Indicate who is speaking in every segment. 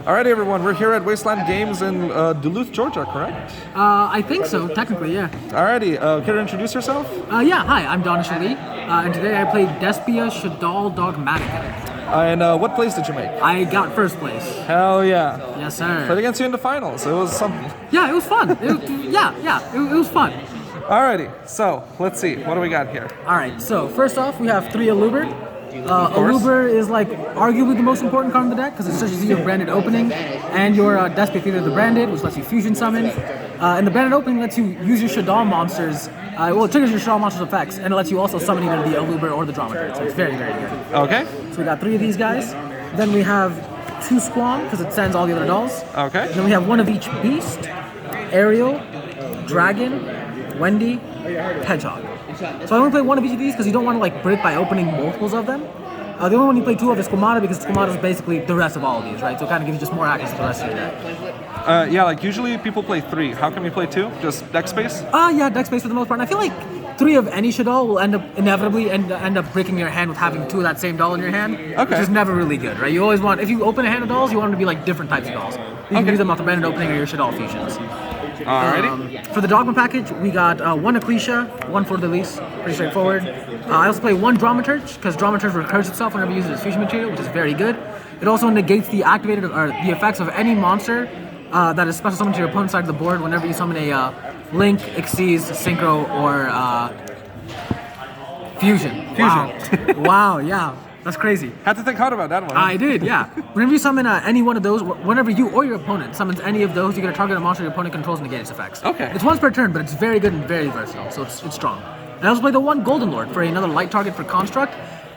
Speaker 1: Alrighty, everyone, we're here at Wasteland Games in Duluth, Georgia, correct?
Speaker 2: I think so, technically, yeah.
Speaker 1: Alrighty, care to introduce yourself?
Speaker 2: Yeah, hi, I'm Donish Ali, and today I played Despia Shaddoll Dogmatika.
Speaker 1: And what place did you make?
Speaker 2: I got first place.
Speaker 1: Hell yeah.
Speaker 2: Yes, sir.
Speaker 1: Played against you in the finals. It was something.
Speaker 2: Yeah, it was fun. It was fun.
Speaker 1: Alrighty, so let's see. What do we got here?
Speaker 2: Alright, so first off, we have 3 Aluber. Aluber is like arguably the most important card in the deck because it searches your branded opening and your Despia Theater of the Branded, which lets you fusion summon. And the branded opening lets you use your Shaddoll monsters. It triggers your Shaddoll monsters' effects, and it lets you also summon either the Aluber or the Dogmatika. So it's very, very good.
Speaker 1: Okay.
Speaker 2: So we got 3 of these guys. Then we have 2 Squam because it sends all the other dolls.
Speaker 1: Okay.
Speaker 2: Then we have 1 of each Beast, Ariel, Dragon, Wendy, Hedgehog. So I only play 1 of each of these because you don't want to like break by opening multiples of them. The only one you play 2 of is Dogmatika because Dogmatika is basically the rest of all of these, right? So it kind of gives you just more access to the rest of your deck.
Speaker 1: Yeah, like usually people play 3. How can we play 2? Just deck space?
Speaker 2: Yeah, deck space for the most part. And I feel like 3 of any Shaddoll will inevitably end up breaking your hand with having 2 of that same doll in your hand, which is never really good, right? You always want, if you open a hand of dolls, you want them to be like different types of dolls. You can use them off the branded opening or your Shaddoll fusions.
Speaker 1: Alrighty.
Speaker 2: For the Dogma package, we got 1 Ecclesia, 1 Fleur de Lis, pretty straightforward. I also play 1 Dramaturge, because Dramaturge recurs itself whenever you use it as fusion material, which is very good. It also negates the activated or the effects of any monster that is special summoned to your opponent's side of the board whenever you summon a Link, Xyz, Synchro, or Fusion. Wow. Wow, yeah. That's crazy.
Speaker 1: Had to think hard about that one.
Speaker 2: I did, yeah. Whenever you summon any one of those, whenever you or your opponent summons any of those, you get to target a monster your opponent controls and negate its effects.
Speaker 1: Okay.
Speaker 2: It's once per turn, but it's very good and very versatile, so it's strong. And I also play the 1 Golden Lord for another light target for Construct.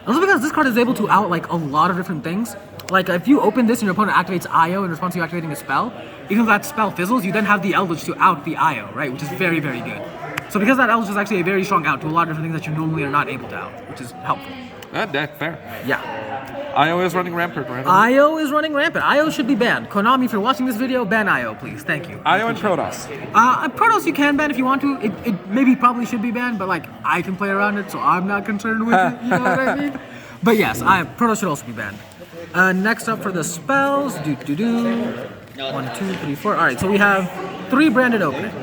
Speaker 2: Also because this card is able to out like a lot of different things. Like if you open this and your opponent activates IO in response to you activating a spell, even if that spell fizzles, you then have the Eldritch to out the IO, right? Which is very, very good. So because that Eldritch is actually a very strong out to a lot of different things that you normally are not able to out, which is helpful.
Speaker 1: That's fair.
Speaker 2: Yeah.
Speaker 1: IO is running rampant, right?
Speaker 2: IO is running rampant. IO should be banned. Konami, if you're watching this video, ban IO, please. Thank you.
Speaker 1: IO and Protoss.
Speaker 2: Protoss you can ban if you want to. It maybe probably should be banned, but like I can play around it, so I'm not concerned with it. You know what I mean? But yes, Protoss should also be banned. Next up for the spells, 1, 2, 3, 4. All right, so we have 3 branded opening.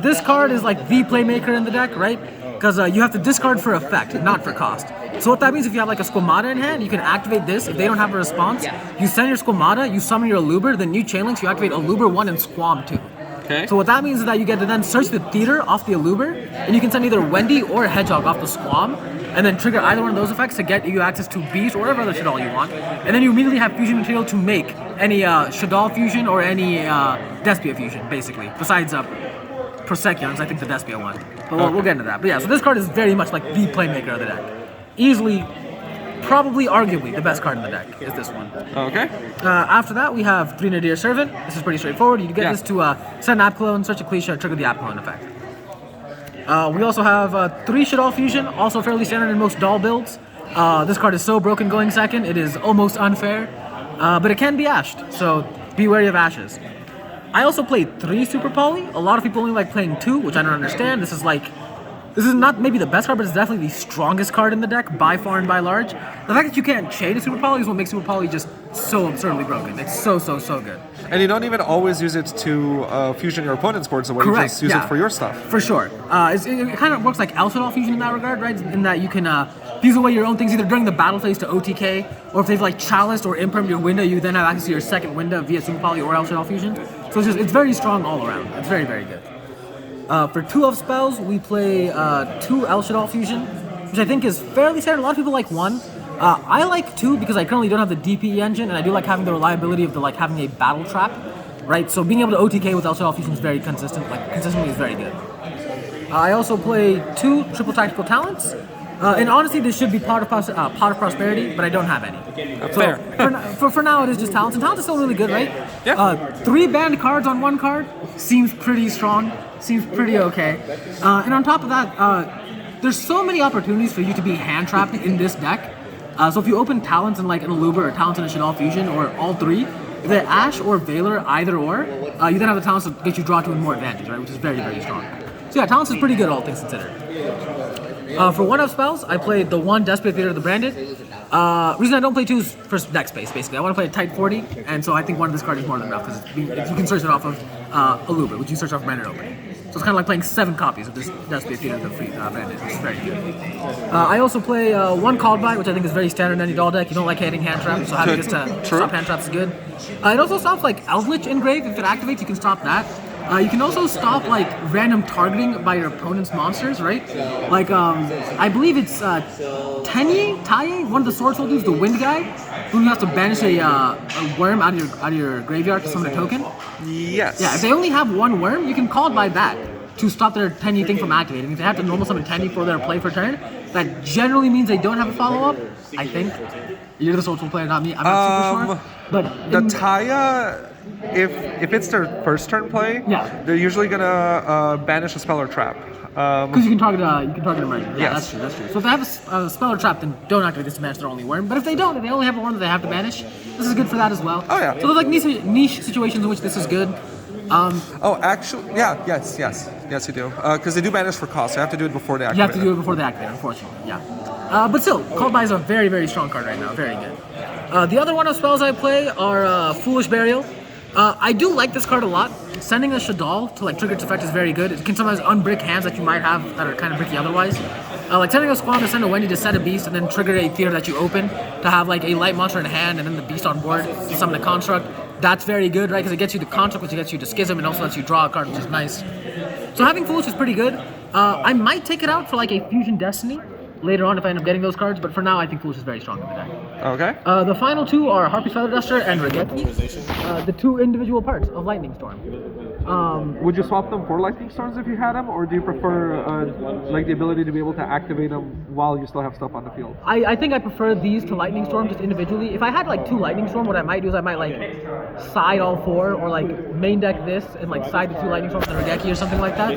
Speaker 2: This card is like the playmaker in the deck, right? Because you have to discard for effect, not for cost. So what that means, if you have like a Dogmatika in hand, you can activate this. If they don't have a response, you send your Dogmatika, you summon your Aluber, then you chain links, you activate Aluber 1 and Squam 2.
Speaker 1: Okay.
Speaker 2: So what that means is that you get to then search the theater off the Aluber, and you can send either Wendy or Hedgehog off the Squam, and then trigger either one of those effects to get you access to Beast or whatever other Shaddoll you want. And then you immediately have fusion material to make any Shaddoll fusion or any Despia fusion, basically. Besides Prosecutions, I think the Despia one. But we'll get into that. But yeah, so this card is very much like the playmaker of the deck. Easily, probably, arguably, the best card in the deck is this one.
Speaker 1: Okay.
Speaker 2: After that, we have 3 Nadir Servant. This is pretty straightforward. You get this to send an app clone, search a Ecclesia, trigger the app clone effect. We also have 3 Shaddoll Fusion, also fairly standard in most doll builds. This card is so broken going second, it is almost unfair. But it can be ashed, so be wary of ashes. I also played 3 Super Poly. A lot of people only like playing 2, which I don't understand. This is not maybe the best card, but it's definitely the strongest card in the deck by far and by large. The fact that you can't chain a Super Poly is what makes Super Poly just so absurdly broken. It's so good.
Speaker 1: And you don't even always use it to fusion your opponent's boards away.
Speaker 2: Correct.
Speaker 1: You just use it for your stuff.
Speaker 2: For sure. It kind of works like Shaddoll Fusion in that regard, right? In that you can fuse away your own things either during the battle phase to OTK, or if they've like chaliced or impermed your window, you then have access to your second window via Super Poly or Shaddoll Fusion. So it's very strong all around. It's very, very good. For 2 of spells, we play 2 Shaddoll Fusion, which I think is fairly standard. A lot of people like 1. I like 2 because I currently don't have the DPE engine, and I do like having the reliability of having a battle trap, right? So being able to OTK with Shaddoll Fusion is very consistent. Like consistently is very good. I also play 2 triple tactical talents. And honestly, this should be Pot of Prosperity, but I don't have any.
Speaker 1: Fair.
Speaker 2: For now, it is just Talents, and Talents is still really good, right?
Speaker 1: Yeah.
Speaker 2: 3 banned cards on 1 card seems pretty strong, seems pretty okay. And on top of that, there's so many opportunities for you to be hand-trapped in this deck. So if you open Talents and like an Aluber or Talents and a Shaddoll Fusion, or all 3, if they're Ash or Veiler, either or, you then have the Talents to get you drawn to more advantage, right? Which is very, very strong. So yeah, Talents is pretty good, all things considered. For 1 of spells, I played the 1 Despia Theater of the Branded. Reason I don't play 2 is for deck space, basically. I want to play a tight 40, and so I think one of this card is more than enough, because you can search it off of Aluba, which you search off Branded Opening. So it's kind of like playing 7 copies of this Despia Shaddoll the free Branded, which is very good. I also play 1 Called By, which I think is very standard in any doll deck. You don't like hitting hand traps, so having this to stop hand traps is good. It also stops like Eldritch Engrave. If it activates, you can stop that. You can also stop like random targeting by your opponent's monsters, right? Like I believe it's Taye, one of the Sword Soldiers, the Wind guy, who has to banish a worm out of your graveyard to summon a token.
Speaker 1: Yes.
Speaker 2: Yeah, if they only have 1 worm, you can call by that to stop their Tenyi thing from activating. If they have to normal summon Tenyi for their play for turn, that generally means they don't have a follow-up, I think. You're the Sword Soul player, not me. I'm not super sure. But
Speaker 1: the Taye, if it's their first turn play, they're usually gonna banish a spell or trap.
Speaker 2: Because you can target a merger. Yeah,
Speaker 1: yes.
Speaker 2: that's true. So if they have a spell or trap, then don't activate this to banish their only worm. But if they don't, if they only have a worm that they have to banish, this is good for that as well.
Speaker 1: Oh yeah.
Speaker 2: So there's like niche situations in which this is good.
Speaker 1: Actually, yes, you do. Because they do banish for cost, so you have to do it before they activate.
Speaker 2: You have to do it before they activate, unfortunately. Yeah. But still, Called By is a very, very strong card right now. Very good. The other one of spells I play are Foolish Burial. I do like this card a lot. Sending a Shaddoll to like trigger its effect is very good. It can sometimes unbrick hands that you might have that are kind of bricky otherwise. Like sending a Squam to send a Wendy to set a beast and then trigger a theater that you open to have like a light monster in hand and then the beast on board to summon a construct. That's very good, right? Because it gets you the construct, which gets you to Schism, and also lets you draw a card, which is nice. So having Foolish is pretty good. I might take it out for like a Fusion Destiny later on if I end up getting those cards, but for now I think Foolish is very strong in the deck.
Speaker 1: Okay.
Speaker 2: The final 2 are Harpy's Feather Duster and Regeki, the 2 individual parts of Lightning Storm.
Speaker 1: Would you swap them for Lightning Storms if you had them, or do you prefer like the ability to be able to activate them while you still have stuff on the field?
Speaker 2: I think I prefer these to Lightning Storm just individually. If I had like 2 Lightning Storm, what I might do is I might like side all 4 or like main deck this and like side the 2 Lightning Storms and Regeki or something like that.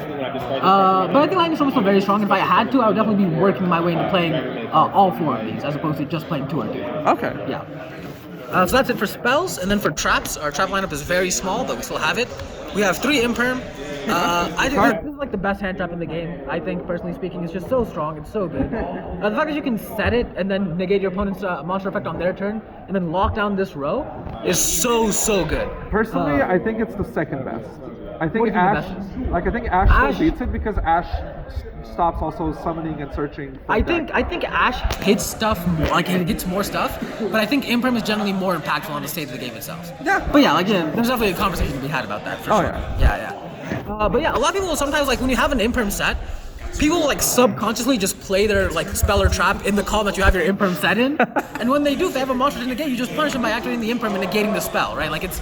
Speaker 2: But I think Lightning Storm is still very strong. If I had to, I would definitely be working my way into playing all 4 of these as opposed to just playing 2 or 3.
Speaker 1: Okay.
Speaker 2: Yeah. So that's it for spells, and then for traps, our trap lineup is very small, but we still have it. We have 3 Imperm. I think this is like the best hand trap in the game, I think, personally speaking. It's just so strong, it's so good. The fact that you can set it and then negate your opponent's monster effect on their turn, and then lock down this row, is so good.
Speaker 1: Personally, I think it's the second best. I think
Speaker 2: What do you think
Speaker 1: Ash,
Speaker 2: the best
Speaker 1: like I think Ash still beats it because Ash stops also summoning and searching.
Speaker 2: I think Ash hits stuff more, like he gets more stuff, but I think Imperm is generally more impactful on the state of the game itself.
Speaker 1: Yeah.
Speaker 2: But yeah, like there's definitely a conversation to be had about that for sure. Yeah. But yeah, a lot of people will sometimes, like when you have an Imperm set, people will like subconsciously just play their like spell or trap in the column that you have your Imperm set in, and when they do, if they have a monster to negate, you just punish them by activating the Imperm and negating the spell, right? Like it's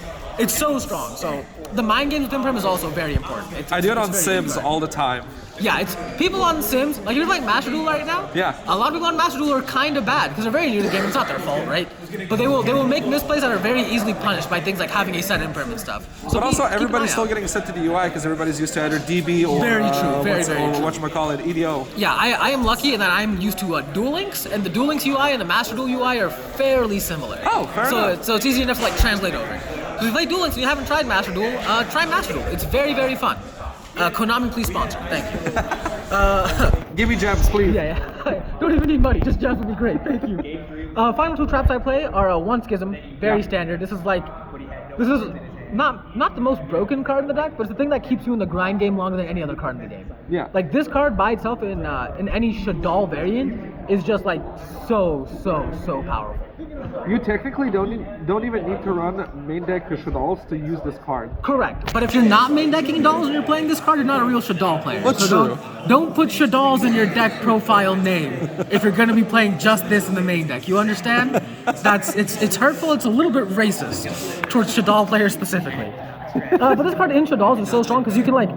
Speaker 2: so strong. So the mind games with Imperm is also very important.
Speaker 1: I do it on Sims all the time.
Speaker 2: Yeah, it's people on Sims, like you're playing Master Duel right now.
Speaker 1: Yeah.
Speaker 2: A lot of people on Master Duel are kind of bad because they're very new to the game. It's not their fault, right? But they will make misplays that are very easily punished by things like having a set Imperm and stuff. So
Speaker 1: but also everybody's still getting set to the UI because everybody's used to either DB or
Speaker 2: very true.
Speaker 1: whatchamacallit, EDO.
Speaker 2: Yeah, I am lucky in that I'm used to Duel Links, and the Duel Links UI and the Master Duel UI are fairly similar.
Speaker 1: Oh, fair enough.
Speaker 2: So it's easy enough to like translate over. So if you play Duel Links and you haven't tried Master Duel, try Master Duel. It's very fun. Konami, please sponsor. Thank you.
Speaker 1: Give me gems, please.
Speaker 2: Yeah. Don't even need money. Just gems would be great. Thank you. Final 2 traps I play are 1 Schism, very standard. This is not the most broken card in the deck, but it's the thing that keeps you in the grind game longer than any other card in the game.
Speaker 1: Yeah.
Speaker 2: Like this card by itself in any Shaddoll variant is just like so powerful.
Speaker 1: You technically don't even need to run main deck Shaddolls to use this card.
Speaker 2: Correct. But if you're not main decking dolls and you're playing this card, you're not a real Shaddoll player.
Speaker 1: That's
Speaker 2: so
Speaker 1: true.
Speaker 2: Don't put Shaddolls in your deck profile name if you're gonna be playing just this in the main deck. You understand? It's hurtful. It's a little bit racist towards Shaddoll players specifically. But this card in Shaddolls is so strong because you can like.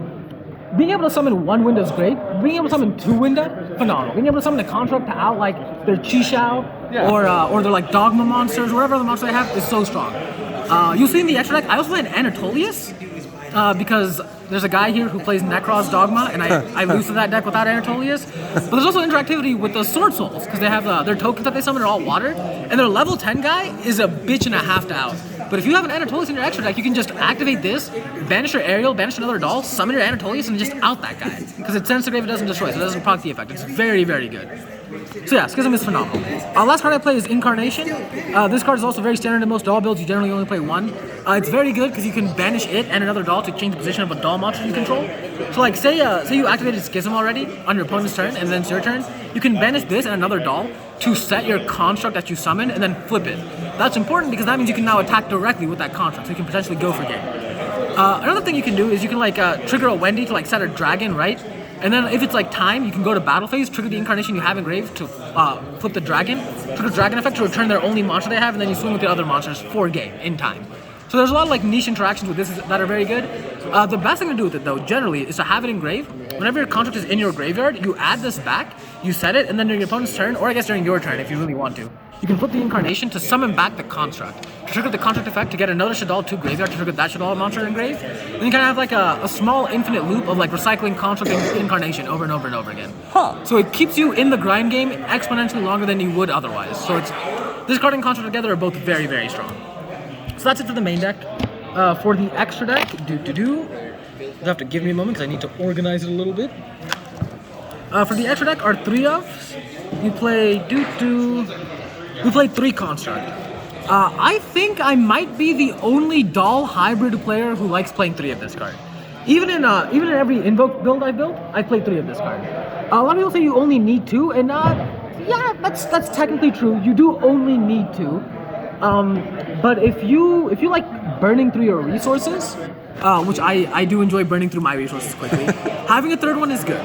Speaker 2: Being able to summon 1 window is great. Being able to summon 2 window, phenomenal. Being able to summon a construct to out like their Chi-Shao or their like Dogma monsters, whatever the monster they have, is so strong. You'll see in the extra deck, I also play an Anatolius because there's a guy here who plays Necros Dogma, and I lose to that deck without Anatolius. But there's also interactivity with the Sword Souls because they have their tokens that they summon are all water, and their level 10 guy is a bitch and a half to out. But if you have an Anatolius in your extra deck, you can just activate this, banish your Aerial, banish another doll, summon your Anatolius, and just out that guy. Because it sends to grave, it doesn't destroy, so it doesn't proc the effect. It's very good. So yeah, Schism is phenomenal. Last card I play is Incarnation. This card is also very standard in most doll builds. You generally only play one. It's very good because you can banish it and another doll to change the position of a doll monster you control. So like say you activated Schism already on your opponent's turn and then it's your turn, you can banish this and another doll to set your construct that you summon and then flip it. That's important because that means you can now attack directly with that construct, so you can potentially go for game. Another thing you can do is you can like trigger a Wendy to like set a dragon, right? And then if it's like time, you can go to battle phase, trigger the Incarnation you have engraved to flip the dragon, trigger dragon effect to return their only monster they have, and then you swing with the other monsters for game in time. So there's a lot of like niche interactions with this that are very good. The best thing to do with it though, generally, is to have it engraved. Whenever your construct is in your graveyard, you add this back, you set it, and then during your opponent's turn, or I guess during your turn if you really want to, you can flip the Incarnation to summon back the construct. To trigger the construct effect to get another Shaddoll to graveyard to trigger that Shaddoll monster engraved. Then you kind of have like a small infinite loop of like recycling construct and Incarnation over and over and over again. So it keeps you in the grind game exponentially longer than you would otherwise. So it's this card and construct together are both very, very strong. So that's it for the main deck. For the extra deck, you'll have to give me a moment because I need to organize it a little bit. For the extra deck are 3 ofs. You play we play 3 construct. I think I might be the only doll hybrid player who likes playing 3 of this card. Even in every invoke build I built, I play 3 of this card. A lot of people say you only need 2, and yeah, that's technically true. You do only need 2. But if you like burning through your resources, which I do enjoy burning through my resources quickly, having a 3rd one is good.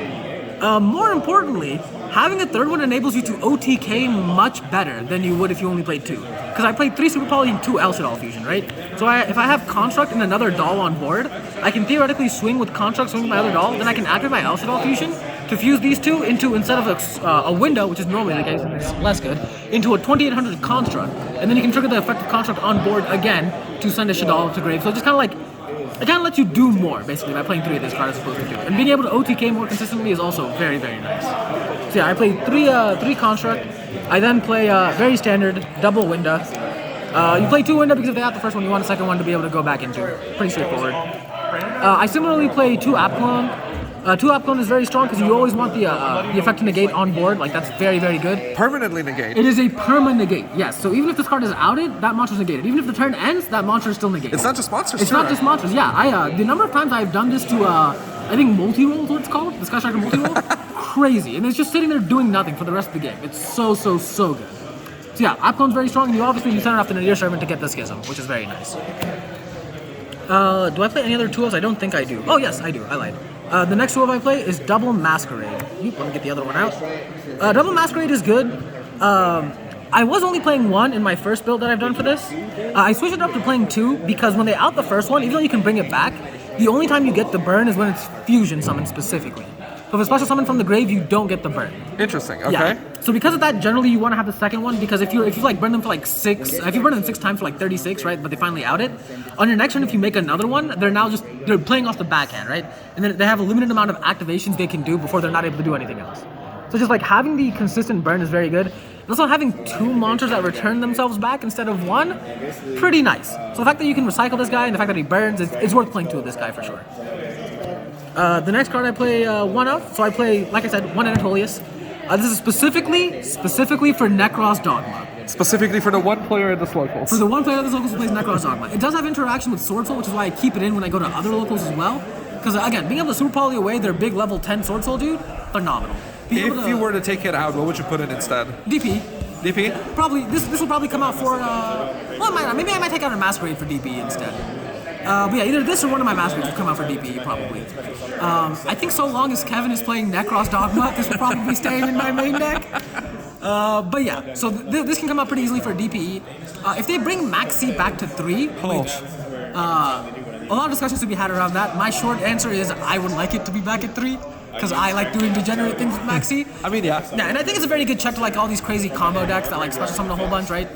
Speaker 2: More importantly, having a 3rd one enables you to OTK much better than you would if you only played 2. Because I played 3 Super Poly and 2 Shaddoll Fusion, right? So if I have Construct and another doll on board, I can theoretically swing with Construct, swing with my other doll, then I can activate my Shaddoll Fusion to fuse these two into, instead of a window, which is normally the case and it's less good, into a 2800 Construct. And then you can trigger the effective Construct on board again to send a Shaddoll to grave. So it just kind of like, it kind of lets you do more, basically, by playing 3 of this card as opposed to 2. And being able to OTK more consistently is also very, very nice. So yeah, I play 3 Construct. I then play very standard, double Winda. You play 2 Winda because if they have the first one, you want a second one to be able to go back into. Pretty straightforward. I similarly play 2 Apclone. 2 Apclone is very strong because you always want the effect to negate on board. Like, that's very, very good.
Speaker 1: Permanently negate.
Speaker 2: It is a perma negate, yes. So even if this card is outed, that monster is negated. Even if the turn ends, that monster is still negated.
Speaker 1: It's not just monsters.
Speaker 2: It's not just monsters. Yeah, the number of times I've done this to I think multi-roll is what it's called. The Sky Striker multi-roll. Crazy, and it's just sitting there doing nothing for the rest of the game. It's so good. So yeah, Apclone's very strong, and you send it off to the Nadir Servant to get the Schism, which is very nice. Do I play any other 2-ofs? I don't think I do. Oh yes, I do. I lied. The next 2-of I play is Double Masquerade. Let me get the other one out. Double Masquerade is good. I was only playing 1 in my first build that I've done for this. I switched it up to playing 2 because when they out the first one, even though you can bring it back, the only time you get the burn is when it's fusion summoned specifically. So if a special summon from the grave, you don't get the burn.
Speaker 1: Interesting. Okay.
Speaker 2: Yeah. So because of that, generally you want to have the second one because if you like burn them for like 6, if you burn them 6 times for like 36, right? But they finally out it. On your next turn, if you make another one, they're playing off the backhand, right? And then they have a limited amount of activations they can do before they're not able to do anything else. So just like having the consistent burn is very good. And also having 2 monsters that return themselves back instead of 1, pretty nice. So the fact that you can recycle this guy and the fact that he burns, it's worth playing 2 of this guy for sure. The next card I play 1 of, so I play, like I said, 1 Anatolius. This is specifically for Necros Dogma.
Speaker 1: Specifically for the 1 player at this local.
Speaker 2: For the 1 player at this locals who plays Necros Dogma. It does have interaction with Sword Soul, which is why I keep it in when I go to other locals as well. Because again, being able to Super Poly away their big level 10 Sword Soul dude, phenomenal.
Speaker 1: If you were to take it out, what would you put in instead?
Speaker 2: DP.
Speaker 1: DP?
Speaker 2: Probably, this will probably come out for, well, maybe I might take out a Masquerade for DP instead. But yeah, either this or one of my Masquerades will come out for DP, probably. I think so long as Kevin is playing Necros Dogma, this will probably be staying in my main deck. But yeah, so this can come out pretty easily for DPE. If they bring Maxi back to 3, which a lot of discussions to be had around that, my short answer is I would like it to be back at 3. Because I like doing degenerate things with Maxi.
Speaker 1: I mean, yeah.
Speaker 2: Yeah, and I think it's a very good check to like all these crazy combo decks that like special summon a whole bunch, right?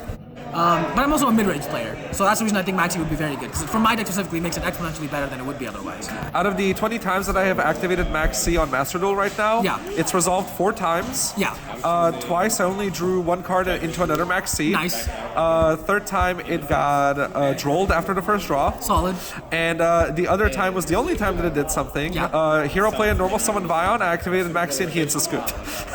Speaker 2: But I'm also a mid-range player, so that's the reason I think Maxi would be very good. Because for my deck specifically, it makes it exponentially better than it would be otherwise.
Speaker 1: Out of the 20 times that I have activated Max C on Master Duel right now,
Speaker 2: Yeah.
Speaker 1: it's resolved 4 times.
Speaker 2: Yeah.
Speaker 1: Twice I only drew 1 card into another Max C.
Speaker 2: Nice.
Speaker 1: Third time it got drolled after the first draw.
Speaker 2: Solid.
Speaker 1: And the other time was the only time that it did something.
Speaker 2: Yeah.
Speaker 1: Hero play a normal summon Vion, I activated Max C and he hits a scoot.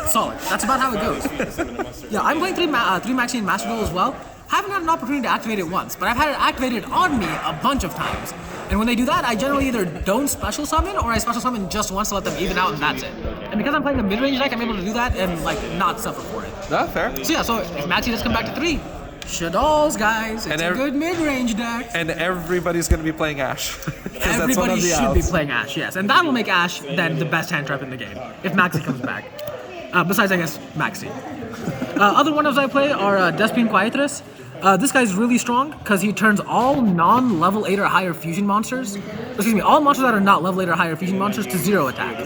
Speaker 2: Solid. That's about how it goes. Yeah, I'm playing 3 Maxi in Master Duel as well. Haven't had an opportunity to activate it once, but I've had it activated on me a bunch of times. And when they do that, I generally either don't special summon or I special summon just once to let them even out, and that's it. And because I'm playing a mid-range deck, I'm able to do that and like not suffer for it.
Speaker 1: Fair.
Speaker 2: So yeah, so if Maxi does come back to 3, Shaddolls, guys, it's a good mid-range deck.
Speaker 1: And everybody's going to be playing Ash.
Speaker 2: Everybody should be playing Ash, yes. And that'll make Ash then the best hand trap in the game, if Maxi comes back. Besides, I guess, Maxi. Other one I play are Despia Quietress. This guy's really strong because he turns all non-level 8 or higher fusion monsters, all monsters that are not level 8 or higher fusion monsters to 0 attack.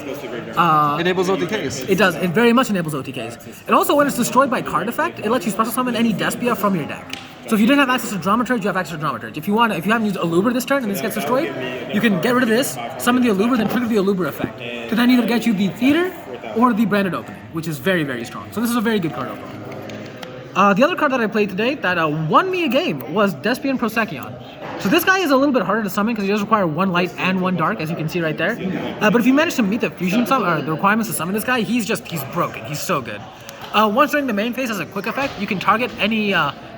Speaker 1: Enables OTKs.
Speaker 2: It does. It very much enables OTKs. And also, when it's destroyed by card effect, it lets you special summon any Despia from your deck. So if you didn't have access to Dramaturge, you have access to Dramaturge. If you haven't used Aluber this turn and this gets destroyed, you can get rid of this, summon the Aluber, then trigger the Aluber effect to then either get you the Theater or the Branded Opening, which is very, very strong. So this is a very good card opening. The other card that I played today that won me a game was Despia Procyon. So this guy is a little bit harder to summon because he does require 1 light and 1 dark, as you can see right there. But if you manage to meet the fusion or the requirements to summon this guy, he's broken. He's so good. Once during the main phase as a quick effect, you can target any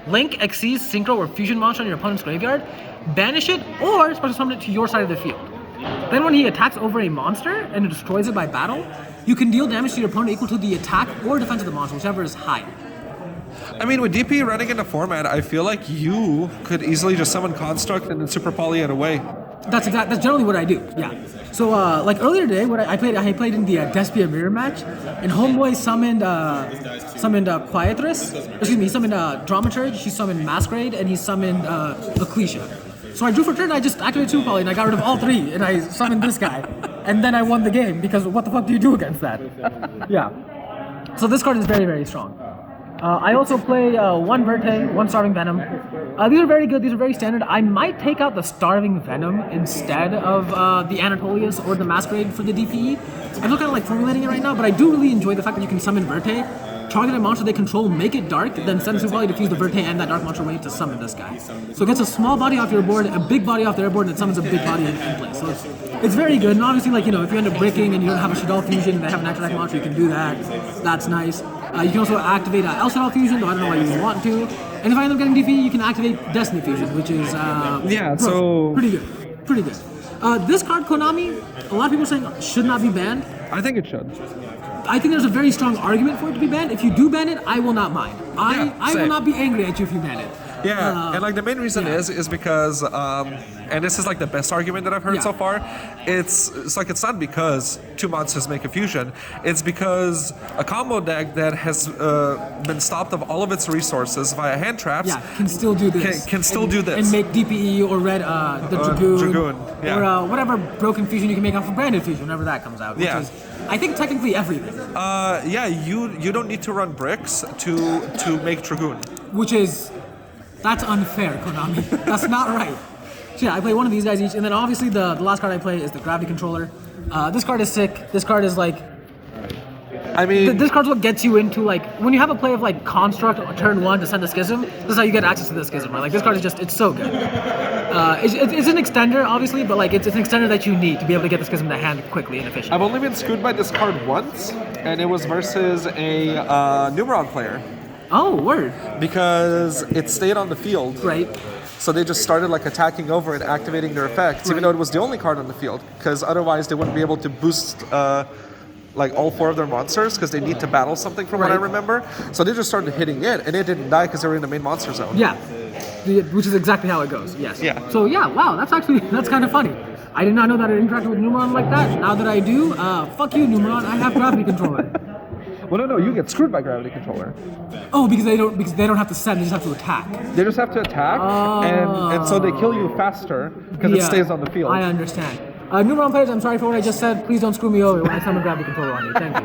Speaker 2: Link, Xyz, Synchro, or Fusion monster in your opponent's graveyard, banish it, or special summon it to your side of the field. Then when he attacks over a monster and destroys it by battle, you can deal damage to your opponent equal to the attack or defense of the monster, whichever is higher.
Speaker 1: I mean, with DP running in the format, I feel like you could easily just summon Construct and then Super Poly it away.
Speaker 2: That's generally what I do. Yeah. So like earlier today, I played in the Despia mirror match, and Homeboy summoned Quietress. He summoned Dramaturge. He summoned Masquerade, and he summoned Ecclesia. So I drew for turn. I just activated Super Poly, and I got rid of all 3, and I summoned this guy, and then I won the game because what the fuck do you do against that? Yeah. So this card is very, very strong. I also play 1 Verte, 1 Starving Venom. These are very good, these are very standard. I might take out the Starving Venom instead of the Anatolius or the Masquerade for the DPE. I'm not kind of like formulating it right now, but I do really enjoy the fact that you can summon Verte, target a monster they control, make it dark, then send Super Poly to fuse the Verte and that dark monster away to summon this guy. So it gets a small body off your board, a big body off their board, and it summons a big body in place. So it's very good, and obviously, like, if you end up breaking and you don't have a Shaddoll fusion, they have an extra deck monster, you can do that. That's nice. You can also activate El Shaddoll fusion, though I don't know why you would want to. And if I end up getting DP, you can activate Destiny fusion, which is pretty good. Pretty good. This card, Konami, a lot of people are saying should not be banned.
Speaker 1: I think it should.
Speaker 2: I think there's a very strong argument for it to be banned. If you do ban it, I will not mind. I will not be angry at you if you ban it.
Speaker 1: Yeah, and like the main reason is because, and this is like the best argument that I've heard so far. It's like it's not because 2 monsters make a fusion. It's because a combo deck that has been stopped of all of its resources via hand traps
Speaker 2: can still do this.
Speaker 1: Can still do this
Speaker 2: and make DPE or red the Dragoon, or whatever broken fusion you can make off of branded fusion whenever that comes out. Which is, I think technically everything.
Speaker 1: You don't need to run bricks to make Dragoon.
Speaker 2: That's unfair, Konami. That's not right. So yeah, I play 1 of these guys each, and then obviously the last card I play is the Gravity Controller. This card is sick. This card is like...
Speaker 1: I mean...
Speaker 2: This card's what gets you into, like, when you have a play of, like, Construct or turn 1 to send a Schism, this is how you get access to the Schism, right? Like, this card is just, it's so good. It's an extender, obviously, but, like, it's an extender that you need to be able to get the Schism to hand quickly and efficiently.
Speaker 1: I've only been screwed by this card once, and it was versus a Numeron player.
Speaker 2: Oh, word.
Speaker 1: Because it stayed on the field.
Speaker 2: Right.
Speaker 1: So they just started like attacking over and activating their effects, even though it was the only card on the field. Because otherwise they wouldn't be able to boost like all 4 of their monsters because they need to battle something from what I remember. So they just started hitting it, and it didn't die because they were in the main monster zone.
Speaker 2: Yeah. Which is exactly how it goes, yes.
Speaker 1: Yeah.
Speaker 2: So yeah, wow, that's kind of funny. I did not know that it interacted with Numeron like that. Now that I do, fuck you, Numeron, I have Gravity Controller.
Speaker 1: Well, no, you get screwed by Gravity Controller.
Speaker 2: Oh, because they don't have to send; they just have to attack.
Speaker 1: They just have to attack, and so they kill you faster because it stays on the field.
Speaker 2: I understand. Numeron players, I'm sorry for what I just said. Please don't screw me over when I summon Gravity Controller on you. Thank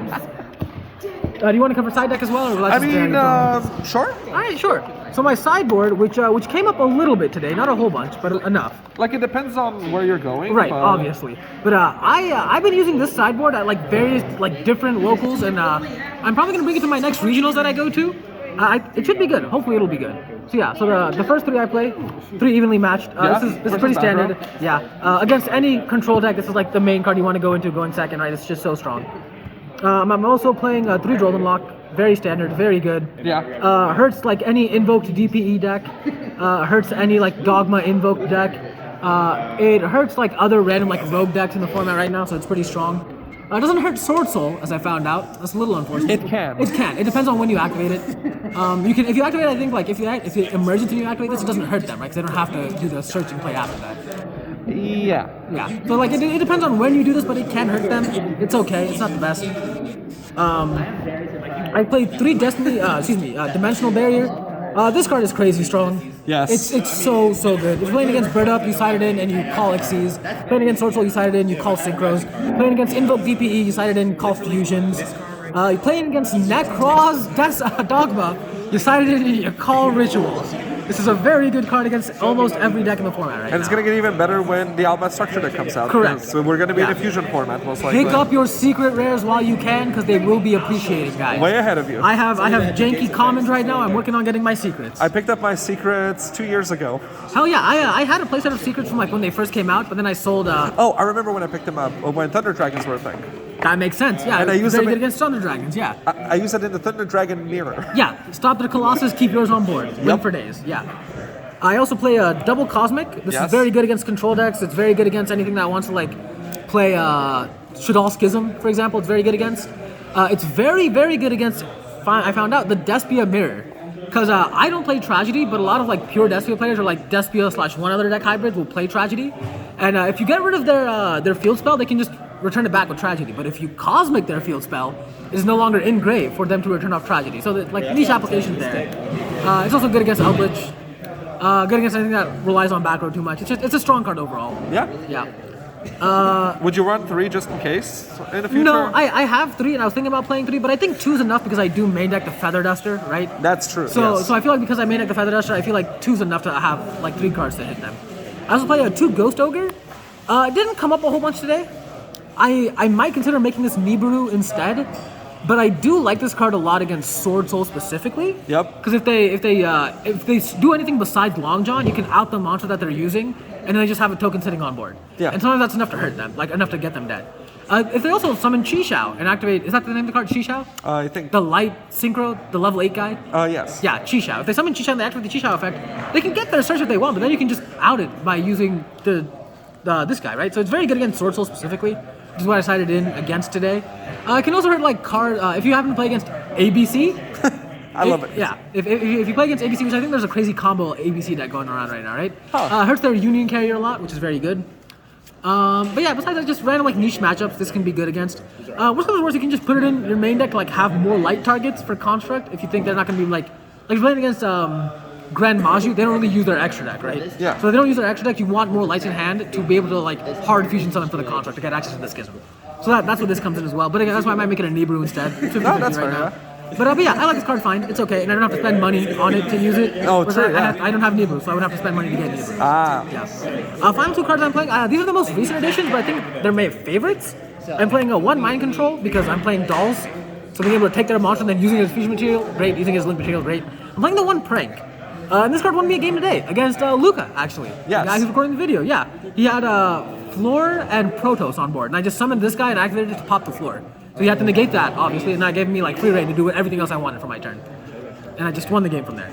Speaker 2: you. Do you want to cover side deck as well, or will I just
Speaker 1: sure.
Speaker 2: All right, sure. So my sideboard, which came up a little bit today, not a whole bunch, but enough.
Speaker 1: Like, it depends on where you're going.
Speaker 2: Right, obviously. But I've been using this sideboard at like various like different locals, and I'm probably gonna bring it to my next regionals that I go to. It should be good. Hopefully it'll be good. So yeah, so the first 3 I play, 3 evenly matched. This is pretty standard. Yeah. Against any control deck, this is like the main card you want to go into going second, right? It's just so strong. I'm also playing 3 Drolden Lock. Very standard, very good.
Speaker 1: Yeah.
Speaker 2: Hurts like any invoked DPE deck. Hurts any like Dogma invoked deck. It hurts like other random like rogue decks in the format right now, so it's pretty strong. It doesn't hurt Sword Soul, as I found out. That's a little unfortunate.
Speaker 1: It can.
Speaker 2: It can. It depends on when you activate it. You can, if you activate, I think like if you emergency you activate this, it doesn't hurt them, right? Because they don't have to do the search and play after that.
Speaker 1: Yeah.
Speaker 2: Yeah. So like it depends on when you do this, but it can hurt them. It's okay. It's not the best. I played 3 Dimensional Barrier. This card is crazy strong.
Speaker 1: Yes.
Speaker 2: It's so good. If you're playing against Bird Up, you side it in and you call Xyz. Playing against Sword Soul, you side it in, you call Synchros. Playing against Invoke DPE, you side it in, call Fusions. You're playing against Necroz Dogma, you side it in and you call Rituals. This is a very good card against almost every deck in the format right now.
Speaker 1: And it's going to get even better when the Albat structure deck comes out.
Speaker 2: Correct.
Speaker 1: So we're going to be in a fusion format, most likely.
Speaker 2: Pick up your secret rares while you can, because they will be appreciated, guys.
Speaker 1: Way ahead of you.
Speaker 2: I have janky commons right now. I'm working on getting my secrets.
Speaker 1: I picked up my secrets 2 years ago.
Speaker 2: Hell yeah, I had a playset of secrets from like when they first came out, but then I sold.
Speaker 1: Oh, I remember when I picked them up, when Thunder Dragons were a thing.
Speaker 2: That makes sense. Yeah,
Speaker 1: And I used
Speaker 2: very
Speaker 1: them
Speaker 2: good against Thunder Dragons. Yeah.
Speaker 1: I used it in the Thunder Dragon mirror.
Speaker 2: Yeah. Stop the Colossus. Keep yours on board. Win for days. Yeah. I also play a double Cosmic. This is very good against control decks. It's very good against anything that wants to like play Shaddoll Schism, for example. It's very good against. It's very good against. I found out the Despia Mirror, because I don't play Tragedy, but a lot of like pure Despia players or like Despia / one other deck hybrids will play Tragedy, and if you get rid of their field spell, they can just return it back with Tragedy. But if you Cosmic their field spell, it is no longer in grave for them to return off Tragedy. So like niche applications there. It's also good against Eldritch. Good against anything that relies on back row too much. It's a strong card overall.
Speaker 1: Yeah.
Speaker 2: Yeah.
Speaker 1: Would you run 3 just in case in the future?
Speaker 2: No, I have 3 and I was thinking about playing 3, but I think 2 is enough because I do main deck the Feather Duster, right?
Speaker 1: That's true.
Speaker 2: So
Speaker 1: yes.
Speaker 2: so I feel like because I main deck the Feather Duster, I feel like 2 is enough to have like 3 cards to hit them. I also play a 2 Ghost Ogre. It didn't come up a whole bunch today. I might consider making this Nibiru instead. But I do like this card a lot against Sword Soul specifically.
Speaker 1: Yep.
Speaker 2: Because if they do anything besides Long John, you can out the monster that they're using, and then they just have a token sitting on board.
Speaker 1: Yeah.
Speaker 2: And sometimes that's enough to hurt them, like enough to get them dead. If they also summon Chi-Shao and activate, is that the name of the card, Chi-Shao?
Speaker 1: I think.
Speaker 2: The light synchro, the level 8 guy?
Speaker 1: Yes.
Speaker 2: Yeah, Chi-Shao. If they summon Chi-Shao and they activate the Chi-Shao effect, they can get their search if they want, but then you can just out it by using this guy, right? So it's very good against Sword Soul specifically, which is what I sided in against today. It can also hurt like card if you happen to play against ABC.
Speaker 1: I love it.
Speaker 2: Yeah, if you play against ABC, which I think there's a crazy combo ABC deck going around right now, right?
Speaker 1: Huh.
Speaker 2: Hurts their Union Carrier a lot, which is very good. But yeah, besides that, just random like niche matchups, this can be good against. Worst comes to worst, you can just put it in your main deck to like have more light targets for Construct if you think they're not going to be like if you're playing against Grand Maju, they don't really use their extra deck, right?
Speaker 1: Yeah.
Speaker 2: So if they don't use their extra deck, you want more lights in hand to be able to like hard fusion summon for the Construct to get access to the Schism. So that's where this comes in as well. But again, that's why I might make it a Nibiru instead.
Speaker 1: No, that's fair.
Speaker 2: Now. But yeah, I like this card fine. It's okay, and I don't have to spend money on it to use it.
Speaker 1: Oh, true.
Speaker 2: I don't have Nibiru, so I would have to spend money to get Nibiru. Yeah. Final 2 cards I'm playing. These are the most recent additions, but I think they're my favorites. I'm playing a 1 Mind Control because I'm playing Dolls. So being able to take their monster and then using it as fusion material, great. Using it as link material, great. I'm playing the 1 Prank. And this card won me a game today against Luca, actually.
Speaker 1: Yes.
Speaker 2: The guy who's recording the video, yeah. He had Floor and Protoss on board, and I just summoned this guy and activated it to pop the floor. So he had to negate that, obviously, and that gave me like free reign to do everything else I wanted for my turn. And I just won the game from there.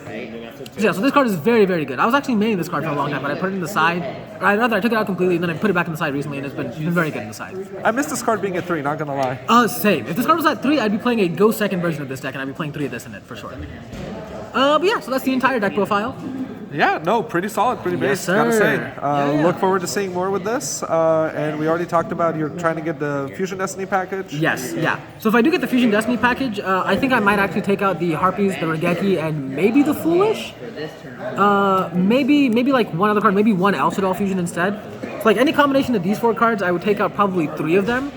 Speaker 2: So yeah, so this card is very good. I was actually maining this card for a long time, but I put it in the side. Or rather, I took it out completely, and then I put it back in the side recently, and it's been very good in the side.
Speaker 1: I missed this card being at 3, not gonna lie.
Speaker 2: Same. If this card was at 3, I'd be playing a Go Second version of this deck, and I'd be playing 3 of this in it, for sure. But yeah, so that's the entire deck profile.
Speaker 1: Yeah, no, pretty solid, pretty base, gotta say. Look forward to seeing more with this. And we already talked about you're trying to get the Fusion Destiny package.
Speaker 2: Yes, yeah. So if I do get the Fusion Destiny package, I think I might actually take out the Harpies, the Regeki, and maybe the Foolish. Maybe like one other card, maybe one Shaddoll Fusion instead. So like any combination of these 4 cards, I would take out probably 3 of them.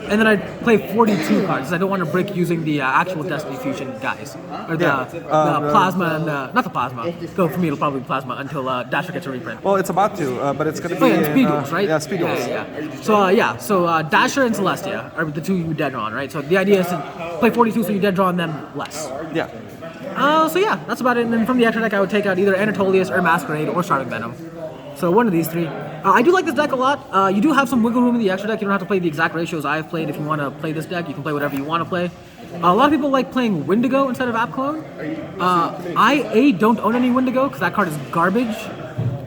Speaker 2: and then I play 42 cards. I don't want to brick using the actual Destiny Fusion guys, or the plasma and not the plasma. Though for me it'll probably be plasma until Dasher gets a reprint.
Speaker 1: Well, it's about to, but it's going to be
Speaker 2: in Speed Duels, right?
Speaker 1: Yeah, Speed Duels.
Speaker 2: Yeah. So Dasher and Celestia are the two you dead draw on, right? So the idea is to play 42, so you dead draw on them less.
Speaker 1: Yeah.
Speaker 2: So yeah, that's about it. And then from the extra deck, I would take out either Anatolius or Masquerade or Starving Venom. So one of these three. I do like this deck a lot. You do have some wiggle room in the extra deck. You don't have to play the exact ratios I've played. If you want to play this deck, you can play whatever you want to play. A lot of people like playing Wendigo instead of Apclone. I don't own any Wendigo because that card is garbage.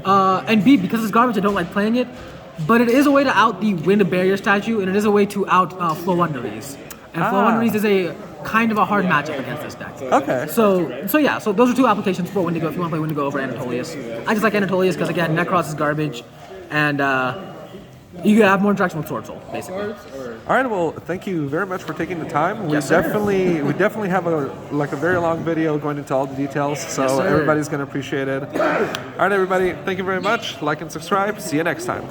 Speaker 2: And B, because it's garbage, I don't like playing it. But it is a way to out the Wind Barrier statue, and it is a way to out Flow Wonderies. And Flow Wonderies is a kind of a hard matchup against this deck.
Speaker 1: Okay.
Speaker 2: So yeah, so those are two applications for Wendigo if you want to play Wendigo over Anatolius. I just like Anatolius because, again, Necros is garbage, and you can have more interaction with Sword Soul, basically.
Speaker 1: All right, well, thank you very much for taking the time.
Speaker 2: Yes, sir.
Speaker 1: We definitely have a very long video going into all the details, so
Speaker 2: Yes, sir.
Speaker 1: everybody's going to appreciate it. All right, everybody, thank you very much. Like and subscribe. See you next time.